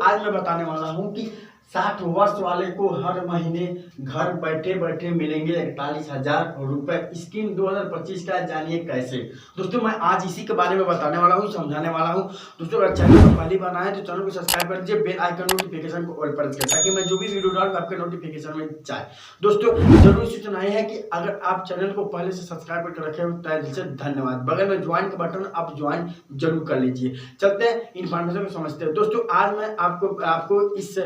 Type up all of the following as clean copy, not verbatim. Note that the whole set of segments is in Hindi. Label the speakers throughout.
Speaker 1: आज मैं बताने वाला हूँ कि 60 वर्ष वाले को हर महीने घर बैठे बैठे मिलेंगे 41,000 रुपए। स्कीम 2025 का जानिए कैसे। दोस्तों मैं आज इसी के बारे में बताने वाला हूँ, समझाने वाला हूँ। दोस्तों अगर चैनल को पहली बार आए तो चैनल को सब्सक्राइब कर दीजिए, बेल आइकन नोटिफिकेशन को ऑल पर रखिए ताकि मैं जो भी वीडियो डालूं आपके नोटिफिकेशन में जाए। दोस्तों जरूर सूचना है कि अगर आप चैनल को पहले से सब्सक्राइब करके रखे हो तो दिल से धन्यवाद। बगल में ज्वाइन का बटन आप ज्वाइन जरूर कर लीजिए। चलते हैं इन्फॉर्मेशन को समझते हैं। दोस्तों आज मैं आपको इस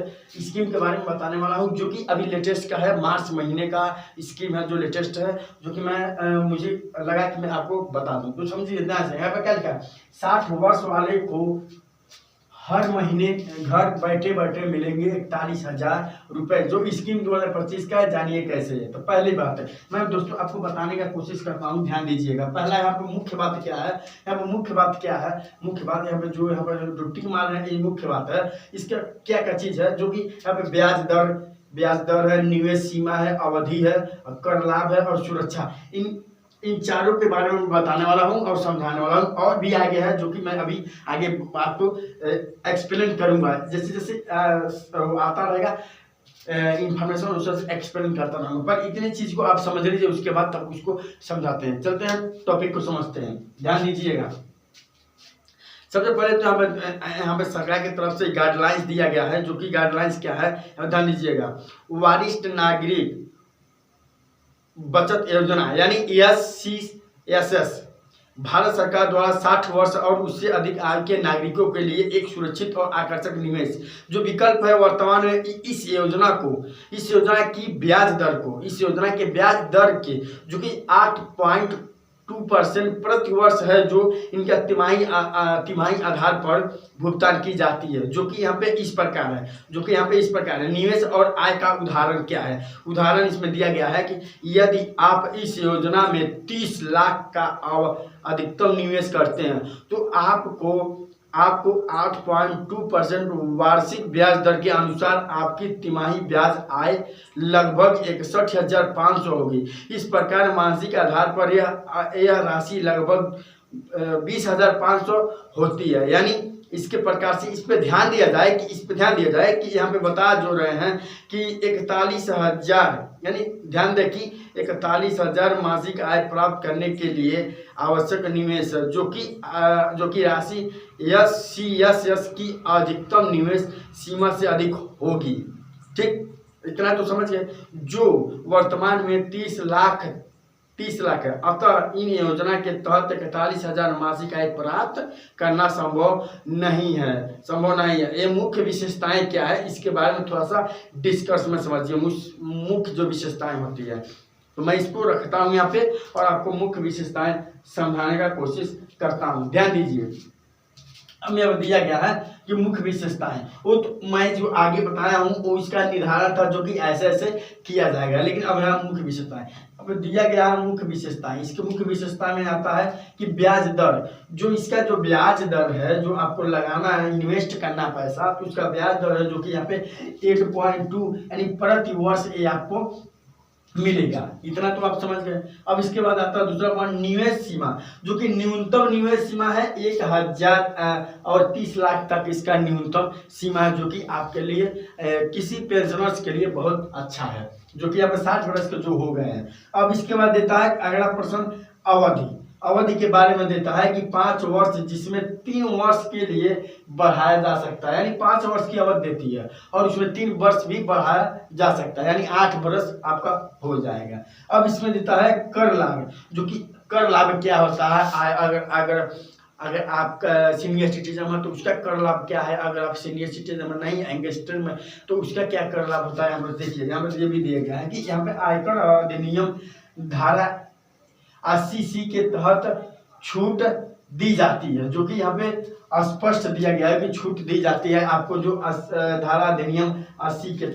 Speaker 1: स्कीम के बारे में बताने वाला हूं जो कि अभी लेटेस्ट का है, मार्च महीने का स्कीम है जो लेटेस्ट है, जो कि मैं मुझे लगा कि मैं आपको बता दूं। तो समझिए ध्यान से, यहाँ पर क्या लिखा है, 60 वर्ष वाले को हर महीने घर बैठे बैठे मिलेंगे 41,000 रुपए। जो स्कीम 2025 का है, जानिए कैसे है। तो पहली बात है, मैं दोस्तों आपको बताने का कोशिश करता हूँ, ध्यान दीजिएगा। पहला यहाँ पे मुख्य बात क्या है, यहाँ पे मुख्य बात क्या है, मुख्य बात यहाँ पे जो टिक मार रहे हैं ये मुख्य बात है। इसका क्या क्या चीज है, जो कि यहाँ पे ब्याज दर है, निवेश सीमा है, अवधि है, कर लाभ है और सुरक्षा। इन चारों के बारे में बताने वाला हूं और समझाने वाला हूं। और भी आगे है जो कि मैं अभी आगे आपको एक्सप्लेन करूंगा, जैसे जैसे आता रहेगा इंफॉर्मेशन उससे एक्सप्लेन करता रहूंगा। पर इतनी चीज को आप समझ लीजिए, उसके बाद तब उसको समझाते हैं। चलते हैं टॉपिक को समझते हैं, ध्यान दीजिएगा। सबसे पहले तो यहाँ पे सरकार की तरफ से गाइडलाइंस दिया गया है, जो कि गाइडलाइंस क्या है ध्यान दीजिएगा। वरिष्ठ नागरिक बचत योजना यानी SCSS भारत सरकार द्वारा 60 वर्ष और उससे अधिक आयु के नागरिकों के लिए एक सुरक्षित और आकर्षक निवेश जो विकल्प है। वर्तमान में इस योजना के ब्याज दर के जो कि 8.2% प्रति वर्ष है, जो इनका तिमाही आधार पर भुगतान की जाती है, जो कि यहाँ पे इस प्रकार है। निवेश और आय का उदाहरण क्या है, उदाहरण इसमें दिया गया है कि यदि आप इस योजना में 30 लाख का अधिकतम निवेश करते हैं तो आपको 8.2% वार्षिक ब्याज दर के अनुसार आपकी तिमाही ब्याज आय लगभग 61,500 होगी। इस प्रकार मासिक आधार पर यह राशि लगभग 20,500 होती है। यानी इसके प्रकार से इस पे ध्यान दिया जाए कि यहाँ पे बता जो रहे हैं कि 41,000 यानी ध्यान दें कि 41,000 मासिक आय प्राप्त करने के लिए आवश्यक निवेश जो कि राशि SCSS की अधिकतम निवेश सीमा से अधिक होगी। ठीक, इतना तो समझ गए। जो वर्तमान में 30 लाख है, अतः इन योजना के तहत 41,000 मासिक आय प्राप्त करना संभव नहीं है। ये मुख्य विशेषताएं क्या है, इसके बारे में थोड़ा सा डिस्कस में समझिए। मुख्य जो विशेषताएं होती है तो मैं इसको रखता हूं यहाँ पे और आपको मुख्य विशेषताएं समझाने का कोशिश करता हूं, ध्यान दीजिए। अब यहाँ दिया गया है कि मुख्य विशेषताएं, वो तो मैं जो आगे बताया हूँ वो इसका निर्धारण था, जो कि ऐसे किया जाएगा। लेकिन अब यहाँ मुख्य विशेषताएं अब दिया गया है। मुख्य विशेषताएं, इसके मुख्य विशेषता में आता है कि ब्याज दर, जो इसका जो ब्याज दर है, जो आपको लगाना है, इन्वेस्ट करना पैसा, तो उसका ब्याज दर है जो कि यहाँ पे 8.2 यानी प्रति वर्ष ये आपको मिलेगा। इतना तो आप समझ गए। अब इसके बाद आता है दूसरा पॉइंट, निवेश सीमा, जो कि न्यूनतम निवेश सीमा है 1,000 और 30 लाख तक इसका न्यूनतम सीमा है, जो कि आपके लिए किसी पेंशनर्स के लिए बहुत अच्छा है, जो कि यहाँ पे 60 वर्ष के जो हो गए हैं। अब इसके बाद देता है अगला प्रश्न, अवधि के बारे में देता है कि 5 वर्ष, जिसमें 3 वर्ष के लिए बढ़ाया जा सकता है, यानी 5 वर्ष की अवधि देती है और उसमें 3 वर्ष भी बढ़ाया जा सकता है, यानी 8 वर्ष आपका हो जाएगा। अब इसमें देता है कर लाभ, जो कि कर लाभ क्या होता है, अगर आप सीनियर सिटीजन है तो उसका कर लाभ क्या है, अगर आप सीनियर सिटीजन में नहीं है, यंगस्टर में, तो उसका क्या कर लाभ होता है। यहाँ पर देखिए, यहाँ पर ये भी दिया गया है कि यहाँ पे आयकर अधिनियम धारा 80C के तहत छूट दी जाती है, जो कि यहाँ पे स्पष्ट दिया गया है कि छूट दी जाती है आपको, जो धारा अधिनियम 80C के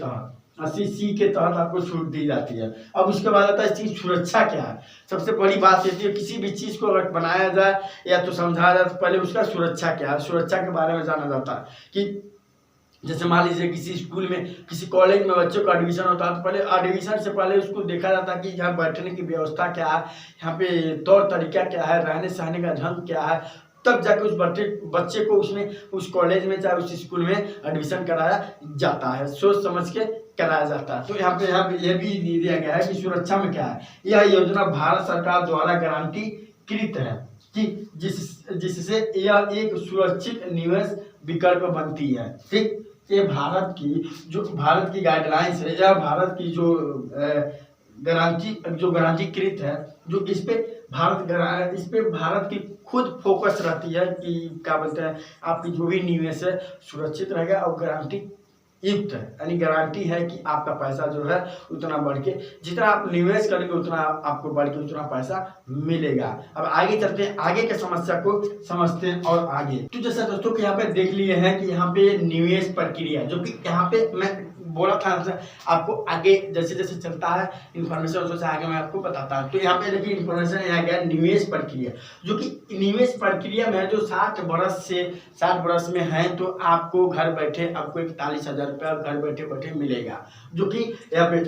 Speaker 1: तहत आपको छूट दी जाती है। अब उसके बाद आता है इसकी सुरक्षा क्या है। सबसे बड़ी बात ये है, किसी भी चीज को अगर बनाया जाए या तो समझाया जाए तो पहले उसका सुरक्षा क्या है, सुरक्षा के बारे में जाना जाता है। कि जैसे मान लीजिए किसी स्कूल में, किसी कॉलेज में बच्चों का एडमिशन होता है तो पहले एडमिशन से पहले उसको देखा जाता है कि यहाँ बैठने की व्यवस्था क्या है, यहाँ पे तौर तरीका क्या है, रहने सहने का ढंग क्या है, तब जाके उस बच्चे को उसमें उस कॉलेज में चाहे उस स्कूल में एडमिशन कराया जाता है, सोच समझ के कराया जाता है। तो यहाँ पे ये भी दिया गया है कि सुरक्षा में क्या है, यह योजना भारत सरकार द्वारा गारंटी कृत है कि जिससे यह एक सुरक्षित निवेश विकल्प बनती है। ठीक, ये भारत की गाइडलाइंस है, या भारत की जो गारंटीकृत है, जो इस पे भारत की खुद फोकस रहती है कि क्या बोलते हैं, आपकी जो भी निवेश है सुरक्षित रहेगा और गारंटी युक्त है, यानी गारंटी है कि आपका पैसा जो है उतना बढ़ के, जितना आप निवेश करेंगे उतना आपको बढ़ के उतना पैसा मिलेगा। अब आगे चलते हैं, आगे के समस्या को समझते हैं और आगे। तो जैसा दोस्तों कि यहाँ पे देख लिए हैं कि यहाँ पे निवेश प्रक्रिया, जो कि यहाँ पे मैं बोला था आपको, आगे जैसे जैसे चलता है इन्फॉर्मेशन उससे आगे मैं आपको बताता हूँ। तो यहाँ पे देखिए इन्फॉर्मेशन यहाँ गया निवेश प्रक्रिया, जो कि निवेश प्रक्रिया में है जो 60 वर्ष में है, तो आपको घर बैठे आपको 41,000 रुपया घर बैठे बैठे मिलेगा, जो कि यहाँ पे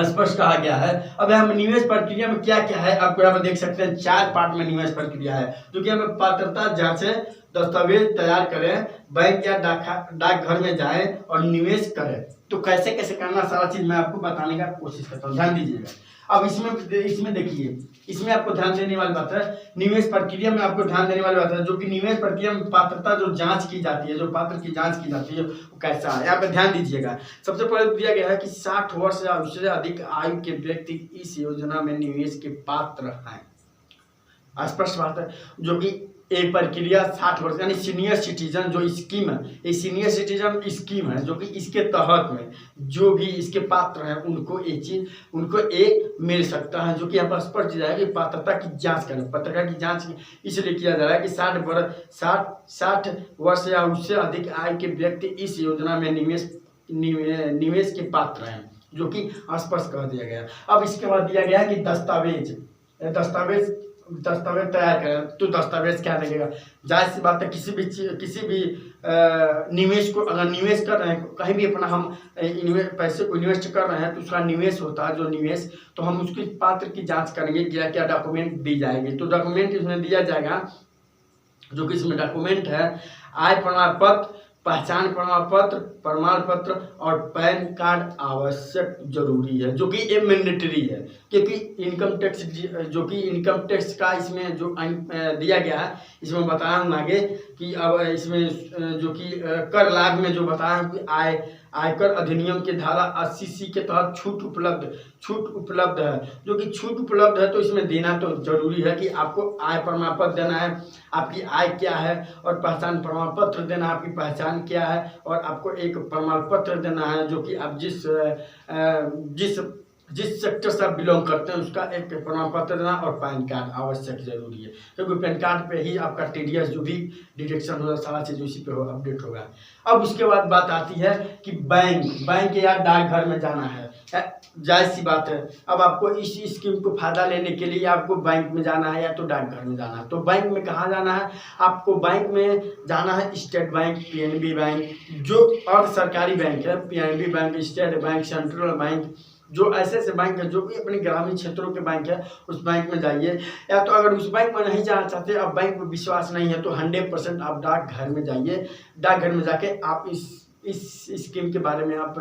Speaker 1: स्पष्ट कहा गया है। अब हम निवेश प्रक्रिया में क्या क्या है आपको यहाँ पे देख सकते हैं, 4 पार्ट में निवेश प्रक्रिया है, जो कि हमें पात्रता जांचे, दस्तावेज तैयार करें, बैंक या डाकघर में जाएं और निवेश करें। तो कैसे कैसे करना सारा चीज मैं आपको बताने का कोशिश करता हूँ, ध्यान दीजिएगा। अब इसमें देखिए, इसमें आपको ध्यान देने वाली बात है, निवेश प्रक्रिया में आपको ध्यान देने वाली बात है, जो कि निवेश प्रक्रिया में पात्रता जो जांच की जाती है, जो पात्र की जांच की जाती है वो कैसा है, यहाँ पे ध्यान दीजिएगा। सबसे पहले दिया गया है कि 60 वर्ष या उससे अधिक आयु के व्यक्ति इस योजना में निवेश के पात्र हैं। स्पष्ट बात है, जो कि एक प्रक्रिया 60 वर्ष यानी सीनियर सिटीजन जो स्कीम है, ये सीनियर सिटीजन स्कीम है, जो कि इसके तहत में जो भी इसके पात्र हैं उनको एक मिल सकता है, जो कि यहाँ पर स्पष्ट किया जाएगा कि पात्रता की जांच करें। पात्रता की जांच इसलिए किया जा रहा है कि 60 वर्ष या उससे अधिक आयु के व्यक्ति इस योजना में निवेश के पात्र हैं, जो कि स्पष्ट कर दिया गया। अब इसके बाद दिया गया है कि दस्तावेज तैयार करें। तो दस्तावेज क्या लगेगा, जाहिर सी बात है किसी भी निवेश को अगर निवेश कर रहे हैं, कहीं भी अपना हम पैसे को इन्वेस्ट कर रहे हैं तो उसका निवेश होता है, जो निवेश, तो हम उसकी पात्र की जांच करेंगे, क्या क्या डॉक्यूमेंट दी जाएगी। तो डॉक्यूमेंट इसमें दिया जाएगा, जो कि इसमें डॉक्यूमेंट है आय प्रमाण पत्र, पहचान प्रमाण पत्र और पैन कार्ड आवश्यक जरूरी है, जो कि ये मैंडेटरी है, क्योंकि इनकम टैक्स का इसमें जो दिया गया है, इसमें बताया हूँ आगे कि अब इसमें जो कि कर लाभ में जो बताया हूँ कि आयकर अधिनियम के धारा 80C के तहत छूट उपलब्ध है, जो कि छूट उपलब्ध है, तो इसमें देना तो जरूरी है कि आपको आय प्रमाण पत्र देना है, आपकी आय क्या है, और पहचान प्रमाण पत्र देना है, आपकी पहचान क्या है, और आपको एक प्रमाण पत्र देना है, जो कि आप जिस सेक्टर से आप बिलोंग करते हैं उसका एक प्रमाण पत्र देना, और पैन कार्ड आवश्यक जरूरी है, क्योंकि पैन कार्ड पे ही आपका TDS जो भी डिडक्शन होगा सारा चीज़ उसी पे अपडेट होगा। अब उसके बाद बात आती है कि बैंक या डाकघर में जाना है, जायज़ सी बात है। अब आपको इस स्कीम को फायदा लेने के लिए आपको बैंक में जाना है या तो डाकघर में जाना है। तो बैंक में कहाँ जाना है, आपको बैंक में जाना है स्टेट बैंक, PNB बैंक, जो अर्ध सरकारी बैंक है, PNB bank, state bank, central bank, जो ऐसे बैंक है जो कि अपने ग्रामीण क्षेत्रों के बैंक है, उस बैंक में जाइए। या तो अगर उस बैंक में नहीं जाना चाहते, अब बैंक में विश्वास नहीं है, तो 100% आप डाकघर में जाइए। डाकघर में जाके आप इस स्कीम के बारे में आप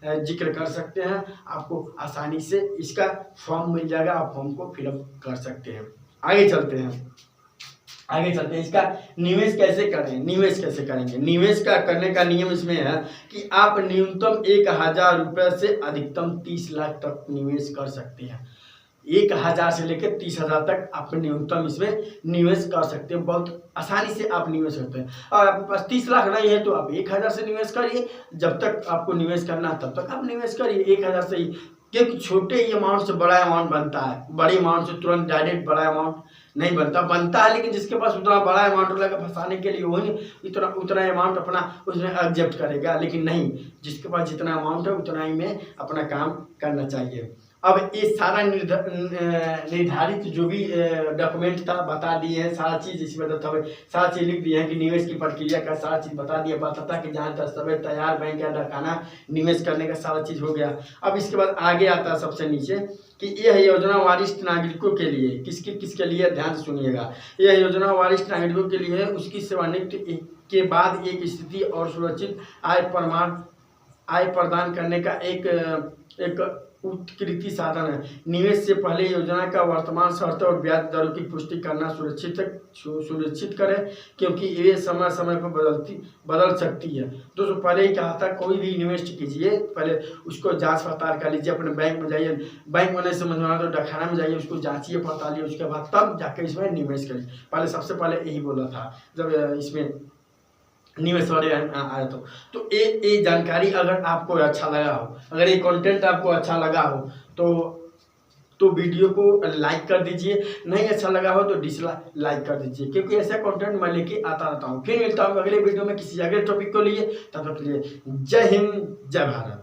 Speaker 1: जिक्र कर सकते हैं, आपको आसानी से इसका फॉर्म मिल जाएगा, आप फॉर्म को फिलअप कर सकते हैं। आगे चलते हैं, इसका निवेश कैसे करेंगे। निवेश का करने का नियम इसमें है कि आप न्यूनतम 1,000 रुपये से अधिकतम 30 लाख तक निवेश कर सकते हैं। 1,000 से लेकर 30,000 तक आप न्यूनतम इसमें निवेश कर सकते हैं, बहुत आसानी से आप निवेश करते हैं। और आपके पास 30 लाख नहीं है तो आप 1,000 से निवेश करिए, जब तक आपको निवेश करना है तब तक आप निवेश करिए 1,000 से ही, क्योंकि छोटे ही अमाउंट से बड़ा अमाउंट बनता है, बड़ी अमाउंट से तुरंत डायरेक्ट बड़ा अमाउंट नहीं बनता है, लेकिन जिसके पास उतना बड़ा अमाउंट लगा फंसाने के लिए वही उतना अमाउंट अपना उसमें एक्सेप्ट करेगा, लेकिन नहीं, जिसके पास जितना अमाउंट है उतना ही में अपना काम करना चाहिए। अब ये सारा निर्धारित जो भी डॉक्यूमेंट था बता दिए हैं, सारा चीज़ इसमें सारा चीज़ लिख दिए हैं कि निवेश की प्रक्रिया का सारा चीज़ बता दिया, बताता कि जहाँ दस्तावेज तैयार, बैंक या डाकाना निवेश करने का सारा चीज़ हो गया। अब इसके बाद आगे आता है सबसे नीचे कि यह योजना वरिष्ठ नागरिकों के लिए, किसके लिए, ध्यान से सुनिएगा। यह योजना वरिष्ठ नागरिकों के लिए है, उसकी सेवानिवृत्ति के बाद एक स्थिति और सुरक्षित आय प्रदान करने का एक उत्कृति साधन है। निवेश से पहले योजना का वर्तमान शर्त और ब्याज दरों की पुष्टि करना सुनिश्चित करें, क्योंकि ये समय समय पर बदल सकती है। दोस्तों पहले ही कहा था, कोई भी इन्वेस्ट कीजिए पहले उसको जांच पड़ताल कर लीजिए, अपने बैंक में जाइए, बैंक में नहीं समझ में तो डाकखाना में जाइए, उसको जांचिए पड़तालिए, उसके बाद तब जाकर इसमें निवेश करें। पहले सबसे पहले यही बोला था जब इसमें निवेश वाले आया तो ये जानकारी अगर आपको अच्छा लगा हो, अगर ये कंटेंट आपको अच्छा लगा हो तो वीडियो को लाइक कर दीजिए, नहीं अच्छा लगा हो तो डिसलाइक कर दीजिए, क्योंकि ऐसा कंटेंट मैं लेके आता रहता हूँ। फिर मिलता हूँ अगले वीडियो में किसी अगले टॉपिक को लिए, तब तक के लिए जय हिंद, जय भारत।